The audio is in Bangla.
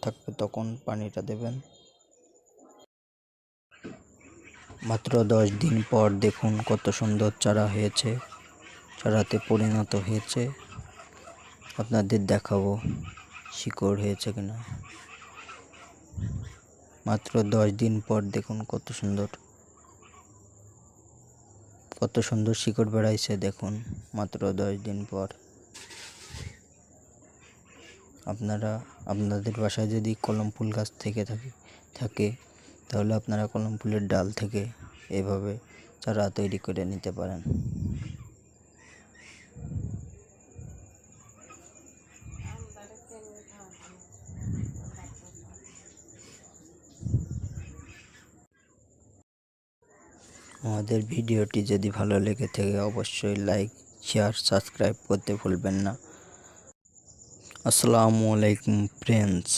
থাকবে তখন পানিটা দেবেন। মাত্র 10 দিন পর দেখুন কত সুন্দর চারা হয়েছে, চারাতে পরিণত হয়েছে। আপনাদের দেখাবো শিকড় হয়েছে কিনা। মাত্র 10 দিন পর দেখুন কত সুন্দর শিকড় বেড়াইছে দেখুন মাত্র 10 দিন পর। আপনাদের বাসায় যদি কলম ফুল গাছ থাকে তাহলে আপনারা কলম ফুলের ডাল থেকে এভাবে চারা তৈরি করে নিতে পারেন। আমাদের ভিডিওটি যদি ভালো লেগে থাকে অবশ্যই লাইক, শেয়ার, সাবস্ক্রাইব করতে ভুলবেন না। আসসালামু আলাইকুম ফ্রেন্ডস।